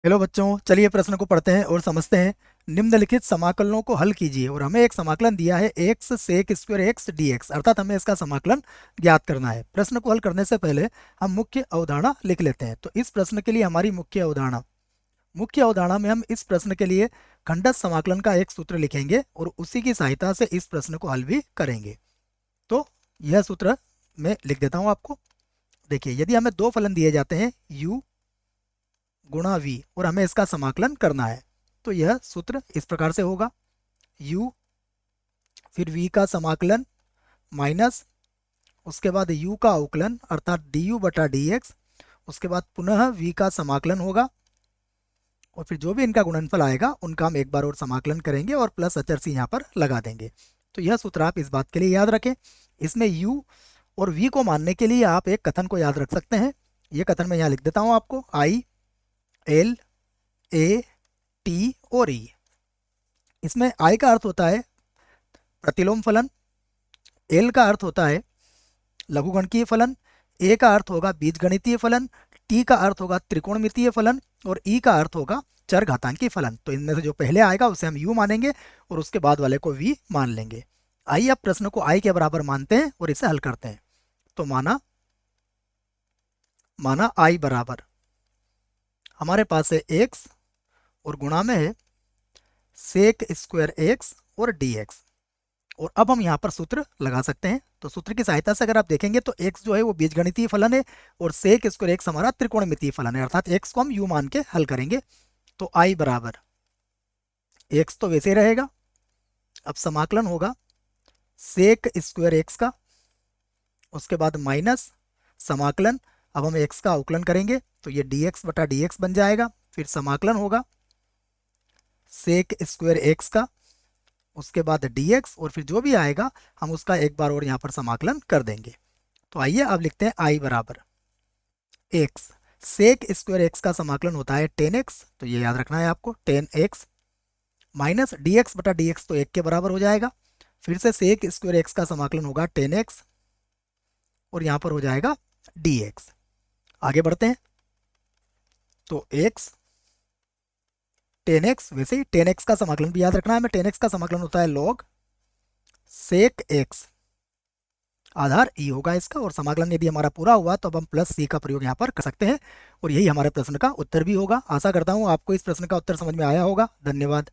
Hello बच्चों, चलिए प्रश्न को पढ़ते हैं और समझते हैं। निम्नलिखित समाकलनों को हल कीजिए और हमें एक समाकलन दिया है x sec square x dx, अर्थात हमें इसका समाकलन ज्ञात करना है। प्रश्न को हल करने से पहले हम मुख्य अवधारणा लिख लेते हैं। तो इस प्रश्न के लिए हमारी मुख्य अवधारणा में हम इस प्रश्न के लिए खंडस समाकलन का एक सूत्र लिखेंगे और उसी की सहायता से इस प्रश्न को हल भी करेंगे। तो यह सूत्र मैं लिख देता हूँ आपको। देखिए, यदि हमें दो फलन दिए जाते हैं u गुणा v और हमें इसका समाकलन करना है, तो यह सूत्र इस प्रकार से होगा। u फिर v का समाकलन माइनस उसके बाद u का अवकलन अर्थात du बटा dx, उसके बाद पुनः v का समाकलन होगा और फिर जो भी इनका गुणनफल आएगा उनका हम एक बार और समाकलन करेंगे और प्लस अचर सी यहाँ पर लगा देंगे। तो यह सूत्र आप इस बात के लिए याद रखें। इसमें u और v को मानने के लिए आप एक कथन को याद रख सकते हैं। ये कथन मैं यहाँ लिख देता हूँ आपको। I L A T और E। इसमें I का अर्थ होता है प्रतिलोम फलन, L का अर्थ होता है लघुगणकीय फलन, A का अर्थ होगा बीजगणितीय फलन, T का अर्थ होगा त्रिकोणमितीय फलन और E का अर्थ होगा चर घातांकी फलन। तो इनमें से जो पहले आएगा उसे हम U मानेंगे और उसके बाद वाले को V मान लेंगे। आइए अब प्रश्न को I के बराबर मानते हैं और इसे हल करते हैं। तो माना I बराबर, हमारे पास है x और गुणा में है सेक स्क्वायर x और dx। और अब हम यहाँ पर सूत्र लगा सकते हैं। तो सूत्र की सहायता से अगर आप देखेंगे तो x जो है वो बीजगणितीय फलन है और सेक स्क्वायर x हमारा त्रिकोणमितीय फलन है, अर्थात x को हम u मान के हल करेंगे। तो I बराबर x तो वैसे ही रहेगा। अब समाकलन होगा सेक स्क्वायर x का, उसके बाद माइनस समाकलन, अब हम x का अवकलन करेंगे तो ये dx बटा dx बन जाएगा। फिर समाकलन होगा सेक स्क्वायर x का, उसके बाद dx और फिर जो भी आएगा हम उसका एक बार और यहाँ पर समाकलन कर देंगे। तो आइए अब लिखते हैं I बराबर x, सेक स्क्वायर x का समाकलन होता है 10x, तो ये याद रखना है आपको, 10x माइनस dx बटा dx तो 1 के बराबर हो जाएगा। फिर से सेक स्क्वायर x का समाकलन होगा 10x और यहाँ पर हो जाएगा dx। आगे बढ़ते हैं। तो x 10x, वैसे ही 10x का समाकलन भी याद रखना है हमें। 10x का समाकलन होता है log सेक x, आधार e होगा इसका, और समाकलन यदि हमारा पूरा हुआ तो अब हम प्लस c का प्रयोग यहाँ पर कर सकते हैं और यही हमारे प्रश्न का उत्तर भी होगा। आशा करता हूँ आपको इस प्रश्न का उत्तर समझ में आया होगा। धन्यवाद।